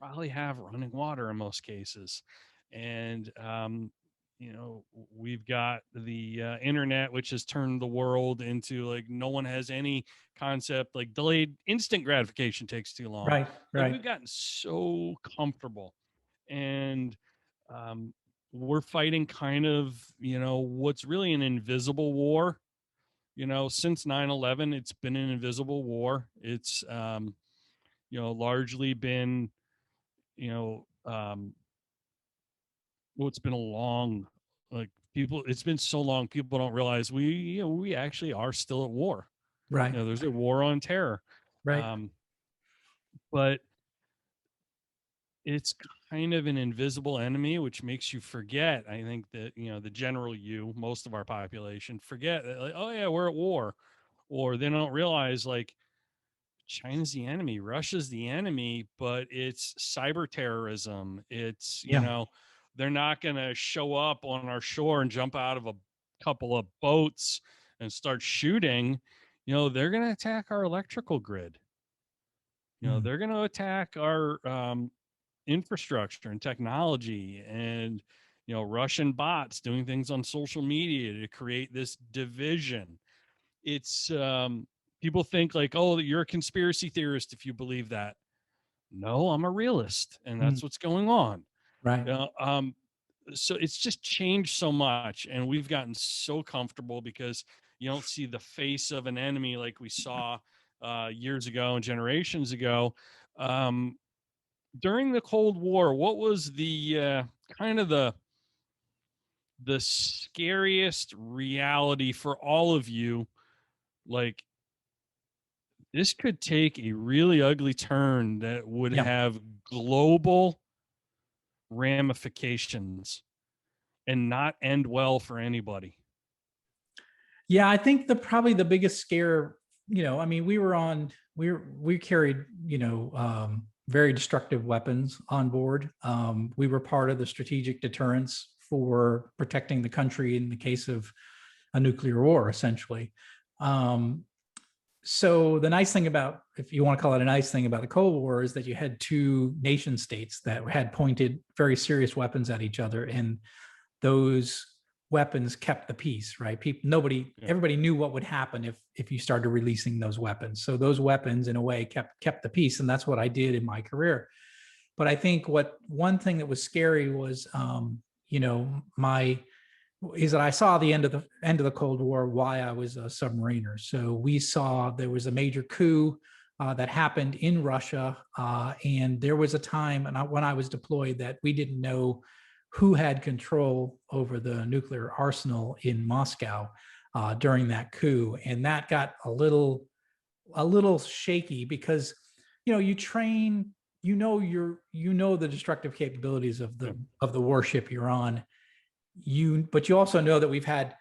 [SPEAKER 1] probably have running water in most cases, and we've got the internet, which has turned the world into like no one has any concept, like delayed instant gratification takes too long.
[SPEAKER 2] Right.
[SPEAKER 1] We've gotten so comfortable, and we're fighting kind of, what's really an invisible war. Since 9/11, it's been an invisible war. It's, largely been, it's been a long, like it's been so long, people don't realize we actually are still at war.
[SPEAKER 2] Right.
[SPEAKER 1] There's a war on terror.
[SPEAKER 2] Right.
[SPEAKER 1] But it's kind of an invisible enemy, which makes you forget. I think that, the general most of our population forget that, like, oh yeah, we're at war, or they don't realize like China's the enemy, Russia's the enemy, but it's cyber terrorism. It's, they're not going to show up on our shore and jump out of a couple of boats and start shooting. They're going to attack our electrical grid. They're going to attack our, infrastructure and technology, and Russian bots doing things on social media to create this division. It's people think like, oh, you're a conspiracy theorist if you believe that. No, I'm a realist, and that's what's going on.
[SPEAKER 2] Right.
[SPEAKER 1] So it's just changed so much, and we've gotten so comfortable because You don't see the face of an enemy like we saw years ago and generations ago. During the Cold War, what was the kind of the scariest reality for all of you? Like, this could take a really ugly turn that would have global ramifications and not end well for anybody.
[SPEAKER 2] Yeah, I think probably the biggest scare, I mean, we carried, very destructive weapons on board. We were part of the strategic deterrence for protecting the country in the case of a nuclear war, essentially. So the nice thing about, if you want to call it a nice thing about the Cold War, is that you had two nation states that had pointed very serious weapons at each other, and those weapons kept the peace, right? Everybody knew what would happen if you started releasing those weapons. So those weapons, in a way, kept the peace, and that's what I did in my career. But I think one thing that was scary was, is that I saw the end of the Cold War while I was a submariner. So we saw there was a major coup that happened in Russia, and there was a time when I was deployed that we didn't know who had control over the nuclear arsenal in Moscow during that coup, and that got a little shaky because you train, the destructive capabilities of the warship you're on. But you also know that we've had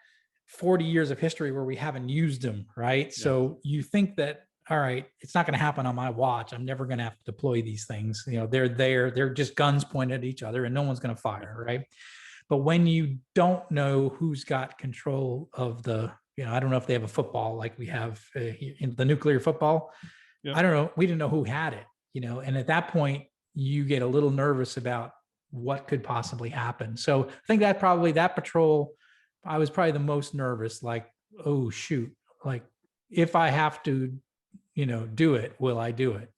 [SPEAKER 2] 40 years of history where we haven't used them, right? Yeah. So you think that, all right, it's not going to happen on my watch. I'm never going to have to deploy these things. They're just guns pointed at each other and no one's going to fire, right? But when you don't know who's got control of I don't know if they have a football like we have in the nuclear football. Yep. I don't know. We didn't know who had it, and at that point you get a little nervous about what could possibly happen. So I think that patrol, I was probably the most nervous, like, oh shoot, like if I have to, do it, will I do it?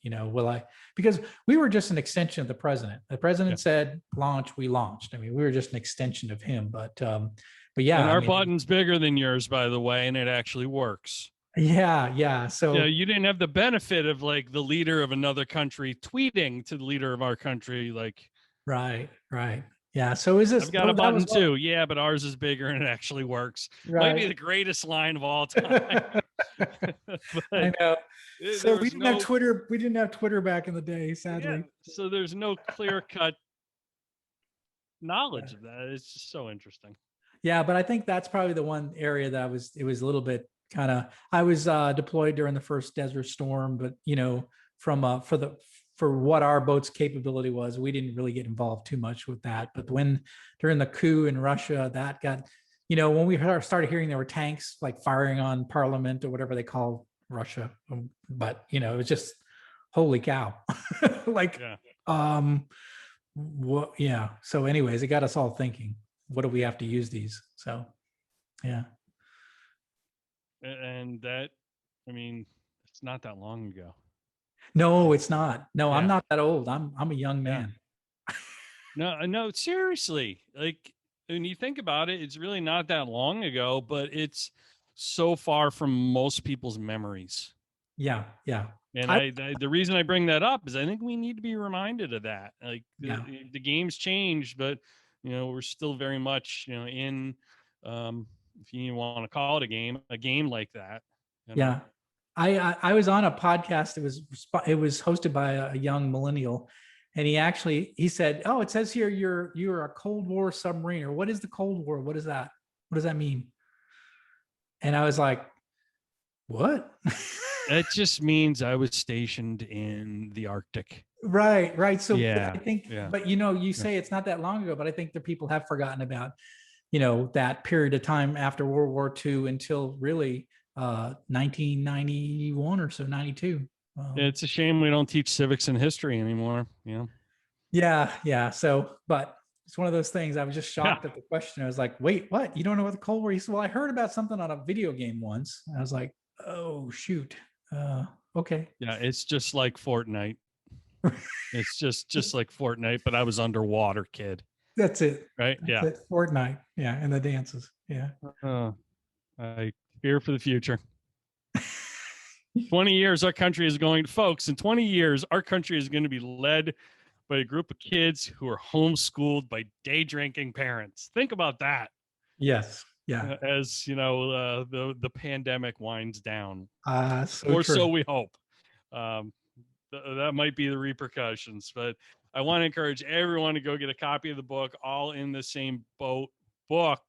[SPEAKER 2] Because we were just an extension of the president. The president said launch, we launched. I mean, we were just an extension of him, but yeah.
[SPEAKER 1] And our button's bigger than yours, by the way, and it actually works.
[SPEAKER 2] Yeah. So
[SPEAKER 1] you didn't have the benefit of like the leader of another country tweeting to the leader of our country, like,
[SPEAKER 2] Right. Yeah. So is this?
[SPEAKER 1] I've got a button too. Yeah, but ours is bigger and it actually works. Right. Might be the greatest line of all time.
[SPEAKER 2] I know. So we didn't have Twitter. We didn't have Twitter back in the day, sadly.
[SPEAKER 1] Yeah, so there's no clear-cut knowledge of that. It's just so interesting.
[SPEAKER 2] Yeah, but I think that's probably the one area that it was a little bit kind of. I was deployed during the first Desert Storm, but for what our boat's capability was, we didn't really get involved too much with that. But during the coup in Russia, that got, when we started hearing there were tanks like firing on Parliament or whatever they call Russia, but it was just holy cow, like, what? Yeah. So, anyways, it got us all thinking, what do we have to use these? So, yeah.
[SPEAKER 1] And that, I mean, it's not that long ago.
[SPEAKER 2] No, it's not. No, I'm not that old. I'm a young man.
[SPEAKER 1] No, seriously. Like, when you think about it, it's really not that long ago, but it's so far from most people's memories.
[SPEAKER 2] Yeah.
[SPEAKER 1] And the reason I bring that up is I think we need to be reminded of that. Like the game's changed, but we're still very much in if you want to call it a game like that.
[SPEAKER 2] Yeah. I was on a podcast. It was hosted by a young millennial, and he said, "Oh, it says here you're a Cold War submariner. What is the Cold War? What is that? What does that mean?" And I was like, "What?"
[SPEAKER 1] It just means I was stationed in the Arctic.
[SPEAKER 2] Right. So I think, but you say it's not that long ago, but I think the people have forgotten about, that period of time after World War II until really 1991 or so, 92.
[SPEAKER 1] It's a shame we don't teach civics and history anymore.
[SPEAKER 2] Yeah. So, but it's one of those things. I was just shocked at the question. I was like, wait, what? You don't know what the Cold War? He said, well, I heard about something on a video game once. I was like, oh shoot. Okay.
[SPEAKER 1] Yeah, it's just like Fortnite. It's just like Fortnite, but I was underwater, kid.
[SPEAKER 2] That's it.
[SPEAKER 1] Right?
[SPEAKER 2] That's it. Fortnite. Yeah, and the dances. Yeah.
[SPEAKER 1] Fear for the future. 20 years, our country is going, folks, in 20 years, our country is going to be led by a group of kids who are homeschooled by day drinking parents. Think about that.
[SPEAKER 2] Yes. Yeah.
[SPEAKER 1] As the pandemic winds down,
[SPEAKER 2] So true.
[SPEAKER 1] so we hope. That might be the repercussions, but I want to encourage everyone to go get a copy of the book, All in the Same Boat book.com.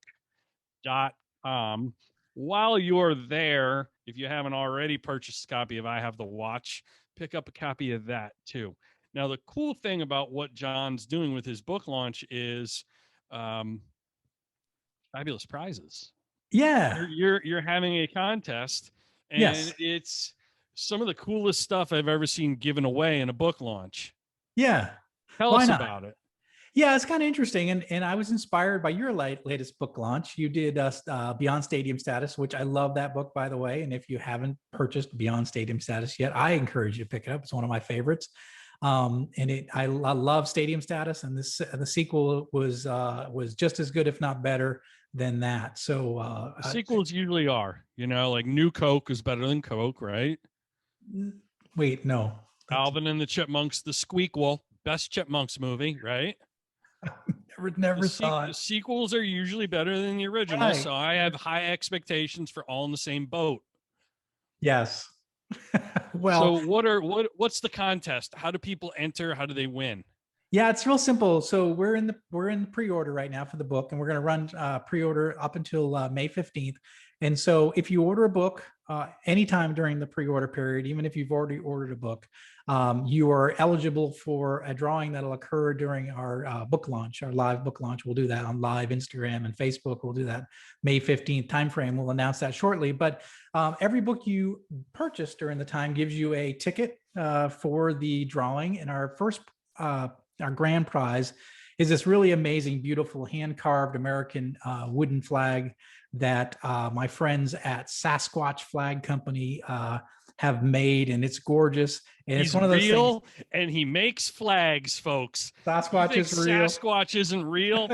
[SPEAKER 1] While you're there, if you haven't already purchased a copy of I Have the Watch, pick up a copy of that too. Now, the cool thing about what John's doing with his book launch is fabulous prizes.
[SPEAKER 2] Yeah.
[SPEAKER 1] You're having a contest, and
[SPEAKER 2] yes.
[SPEAKER 1] It's some of the coolest stuff I've ever seen given away in a book launch.
[SPEAKER 2] Yeah.
[SPEAKER 1] Tell us about it.
[SPEAKER 2] Yeah, it's kind of interesting. And I was inspired by your latest book launch. You did Beyond Stadium Status, which I love that book, by the way. And if you haven't purchased Beyond Stadium Status yet, I encourage you to pick it up. It's one of my favorites. I love Stadium Status. And the sequel was just as good, if not better than that. So
[SPEAKER 1] sequels usually are, like New Coke is better than Coke, right?
[SPEAKER 2] Wait, no.
[SPEAKER 1] Alvin and the Chipmunks, the Squeakquel, best Chipmunks movie, right?
[SPEAKER 2] Never saw it.
[SPEAKER 1] The sequels are usually better than the original, right. So I have high expectations for All in the Same Boat.
[SPEAKER 2] Yes. Well,
[SPEAKER 1] so what's the contest? How do people enter? How do they win?
[SPEAKER 2] Yeah, it's real simple. So we're in the pre-order right now for the book, and we're going to run pre-order up until May 15th. And so if you order a book anytime during the pre-order period, even if you've already ordered a book, you are eligible for a drawing that'll occur during our book launch, our live book launch. We'll do that on live Instagram and Facebook. We'll do that May 15th timeframe. We'll announce that shortly. But every book you purchase during the time gives you a ticket for the drawing. And our first our grand prize is this really amazing, beautiful hand-carved American wooden flag that my friends at Sasquatch Flag Company have made, and it's gorgeous. And
[SPEAKER 1] He's
[SPEAKER 2] it's one of those
[SPEAKER 1] real,
[SPEAKER 2] things.
[SPEAKER 1] And he makes flags, folks.
[SPEAKER 2] Sasquatch is real.
[SPEAKER 1] Sasquatch isn't real.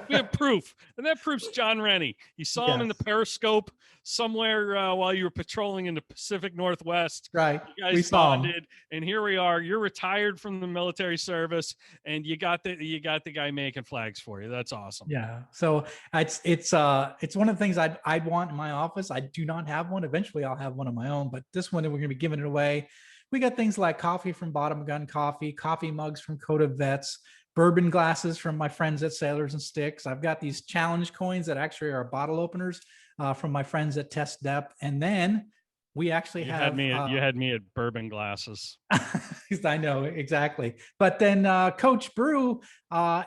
[SPEAKER 1] We have proof, and that proof's John Rennie. You saw him in the Periscope somewhere while you were patrolling in the Pacific Northwest.
[SPEAKER 2] Right.
[SPEAKER 1] You guys bonded, and here we are. You're retired from the military service, and you got the guy making flags for you. That's awesome.
[SPEAKER 2] Yeah. So it's one of the things I'd want in my office. I do not have one. Eventually, I'll have one of my own, but this one we're going to be giving it away. We got things like coffee from Bottom Gun Coffee, coffee mugs from Coda Vets, bourbon glasses from my friends at Sailors and Sticks. I've got these challenge coins that actually are bottle openers from my friends at Test Depth. And then we actually
[SPEAKER 1] you had me at bourbon glasses.
[SPEAKER 2] I know, exactly. But then Coach Bru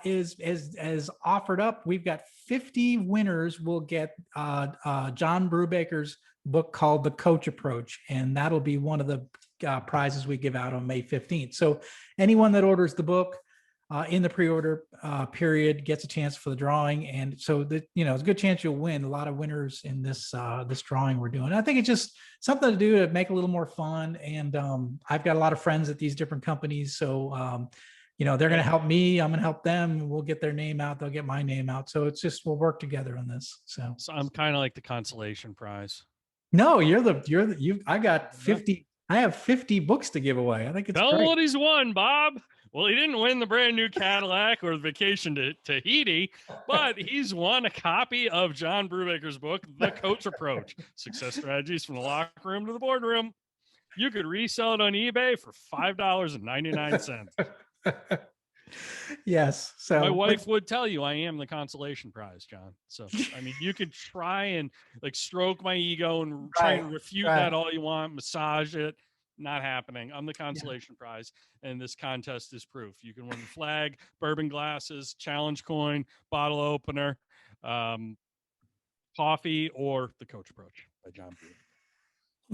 [SPEAKER 2] is offered up. We've got 50 winners will get John Brubaker's book called The Coach Approach. And that'll be one of the prizes we give out on May 15th. So anyone that orders the book in the pre-order period gets a chance for the drawing. And so that, it's a good chance you'll win. A lot of winners in this drawing we're doing. I think it's just something to do to make it a little more fun. And I've got a lot of friends at these different companies. So, they're going to help me. I'm going to help them. We'll get their name out. They'll get my name out. So it's just, we'll work together on this. So
[SPEAKER 1] I'm kind of like the consolation prize.
[SPEAKER 2] No, I got 50. I have 50 books to give away. I think it's
[SPEAKER 1] Tell
[SPEAKER 2] great.
[SPEAKER 1] him what he's won, Bob. Well, he didn't win the brand new Cadillac or the vacation to Tahiti, but he's won a copy of John Brubaker's book, The Coach Approach, Success Strategies from the Locker Room to the Boardroom. You could resell it on eBay for $5.99.
[SPEAKER 2] Yes. So
[SPEAKER 1] my wife would tell you I am the consolation prize, John. So, you could try and stroke my ego and try and refute that all you want, massage it. Not happening. I'm the consolation prize, and this contest is proof. You can win the flag, bourbon glasses, challenge coin, bottle opener, coffee, or the Coach Approach by John Bru.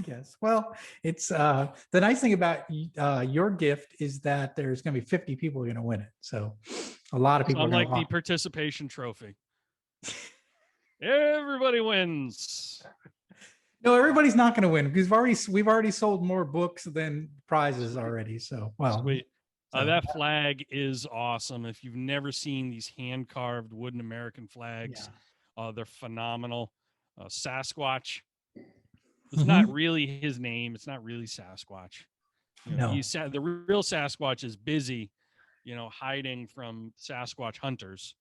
[SPEAKER 2] Yes. Well, it's the nice thing about your gift is that there's going to be 50 people who are going to win it. So a lot of people.
[SPEAKER 1] Unlike the participation trophy, everybody wins.
[SPEAKER 2] No, everybody's not going to win because we've already sold more books than prizes already. So, well,
[SPEAKER 1] sweet. That flag is awesome. If you've never seen these hand-carved wooden American flags, they're phenomenal. Sasquatch It's not really his name. It's not really Sasquatch. You know,
[SPEAKER 2] No.
[SPEAKER 1] the real Sasquatch is busy, hiding from Sasquatch hunters.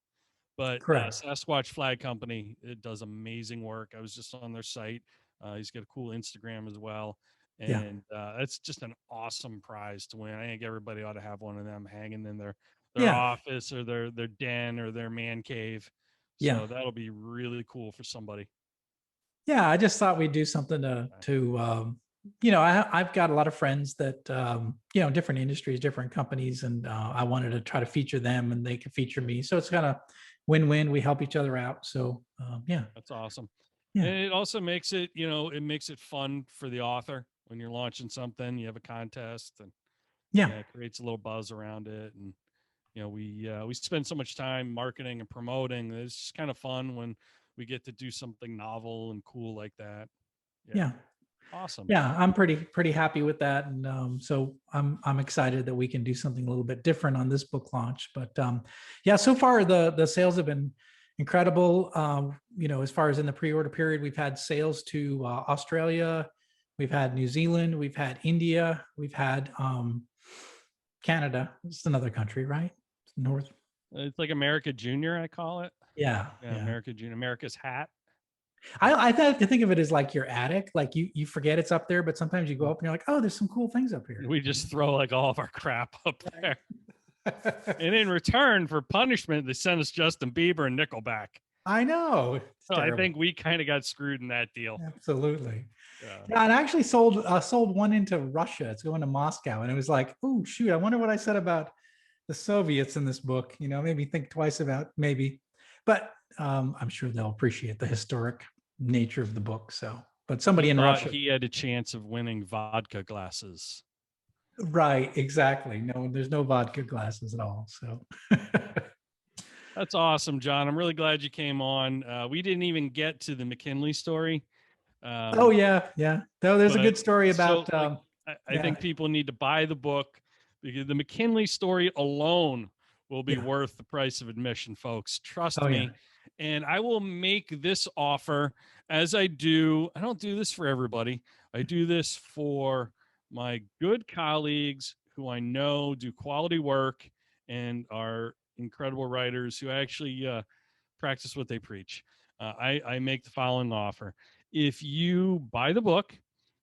[SPEAKER 1] But
[SPEAKER 2] Correct.
[SPEAKER 1] Sasquatch Flag Company, it does amazing work. I was just on their site. He's got a cool Instagram as well.
[SPEAKER 2] Yeah.
[SPEAKER 1] And it's just an awesome prize to win. I think everybody ought to have one of them hanging in their
[SPEAKER 2] Yeah.
[SPEAKER 1] office or their den or their man cave.
[SPEAKER 2] Yeah.
[SPEAKER 1] So that'll be really cool for somebody.
[SPEAKER 2] Yeah, I just thought we'd do something I've got a lot of friends that, different industries, different companies, and I wanted to try to feature them and they could feature me. So it's kind of win-win. We help each other out. So, yeah.
[SPEAKER 1] That's awesome.
[SPEAKER 2] Yeah.
[SPEAKER 1] And it also makes it, it makes it fun for the author when you're launching something, you have a contest and
[SPEAKER 2] Yeah.
[SPEAKER 1] it creates a little buzz around it. And, we spend so much time marketing and promoting. It's just kind of fun when we get to do something novel and cool like that.
[SPEAKER 2] Yeah.
[SPEAKER 1] Awesome.
[SPEAKER 2] Yeah, I'm pretty happy with that, and so I'm excited that we can do something a little bit different on this book launch. But yeah, so far the sales have been incredible. As far as in the pre-order period, we've had sales to Australia, we've had New Zealand, we've had India, we've had Canada. It's another country, right? North.
[SPEAKER 1] It's like America Junior, I call it.
[SPEAKER 2] Yeah.
[SPEAKER 1] America Junior, America's hat.
[SPEAKER 2] I think of it as like your attic. Like you forget it's up there, but sometimes you go up and you're like, oh, there's some cool things up here.
[SPEAKER 1] We just throw like all of our crap up there. And in return for punishment, they sent us Justin Bieber and Nickelback.
[SPEAKER 2] I know.
[SPEAKER 1] So I think we kind of got screwed in that deal.
[SPEAKER 2] Absolutely. Yeah, and I actually sold one into Russia. It's going to Moscow, and it was like, oh shoot, I wonder what I said about the Soviets in this book. Made me think twice about maybe, but I'm sure they'll appreciate the historic nature of the book. So, but somebody in Russia,
[SPEAKER 1] he had a chance of winning vodka glasses.
[SPEAKER 2] Right, exactly. No, there's no vodka glasses at all. So
[SPEAKER 1] that's awesome, John. I'm really glad you came on. We didn't even get to the McKinley story.
[SPEAKER 2] Oh yeah. No, there's a good story about.
[SPEAKER 1] I think people need to buy the book because the McKinley story alone will be worth the price of admission, folks. Trust me. Yeah. And I will make this offer as I do. I don't do this for everybody. I do this for my good colleagues who I know do quality work and are incredible writers who actually practice what they preach. I make the following offer. If you buy the book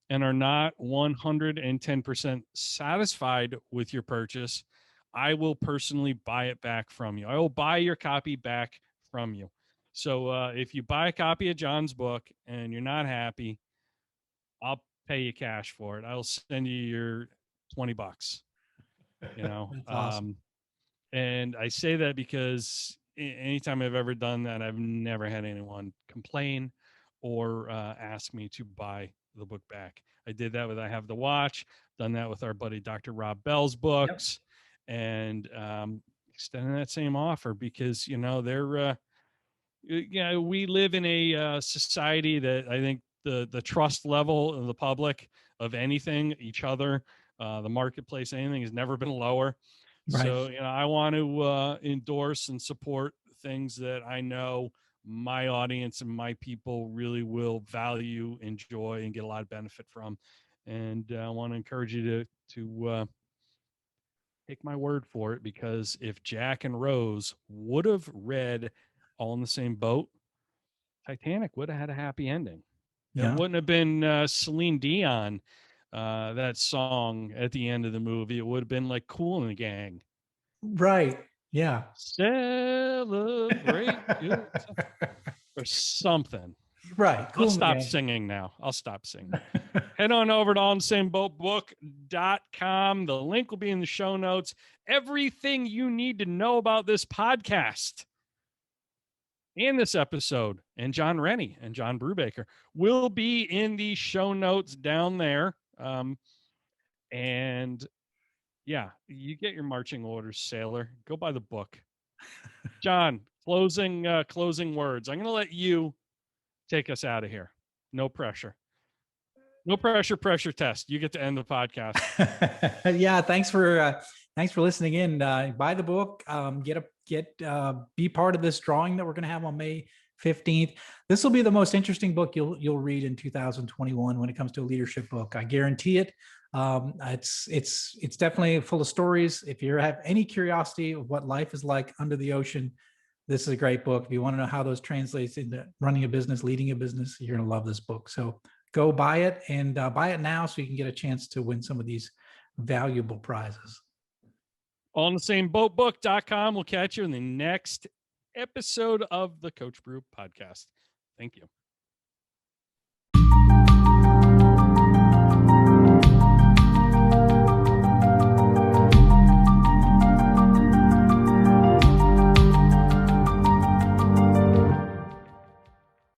[SPEAKER 1] and are not 110% satisfied with your purchase, I will personally buy it back from you. I will buy your copy back from you. So if you buy a copy of John's book and you're not happy, I'll pay you cash for it. I'll send you your $20.
[SPEAKER 2] That's awesome.
[SPEAKER 1] And I say that because anytime I've ever done that, I've never had anyone complain or ask me to buy the book back. I did that with I Have the Watch, done that with our buddy Dr. Rob Bell's books, and extending that same offer because, they're, we live in a society that I think the trust level of the public of anything, each other, the marketplace, anything has never been lower. Right. So, I want to endorse and support things that I know my audience and my people really will value, enjoy, and get a lot of benefit from. And I want to encourage you to take my word for it, because if Jack and Rose would have read All in the Same Boat, Titanic would have had a happy ending. Yeah. It wouldn't have been Celine Dion, that song at the end of the movie. It would have been like Kool and the Gang.
[SPEAKER 2] Right. Yeah.
[SPEAKER 1] Celebrate or something.
[SPEAKER 2] Right.
[SPEAKER 1] Cool. I'll stop singing now. I'll stop singing. Head on over to allinthesameboatbook.com. The link will be in the show notes. Everything you need to know about this podcast and this episode and John Rennie and John Brubaker will be in the show notes down there. And yeah, you get your marching orders, sailor. Go buy the book. John, closing words. I'm going to let you take us out of here. No pressure. No pressure test. You get to end the podcast.
[SPEAKER 2] Yeah. Thanks for listening in. Buy the book. Be part of this drawing that we're going to have on May 15th. This will be the most interesting book you'll read in 2021 when it comes to a leadership book. I guarantee it. It's definitely full of stories. If you have any curiosity of what life is like under the ocean, this is a great book. If you want to know how those translates into running a business, leading a business, you're going to love this book. So go buy it, and buy it now so you can get a chance to win some of these valuable prizes.
[SPEAKER 1] On the same boatbook.com. We'll catch you in the next episode of the Coach Bru podcast. Thank you.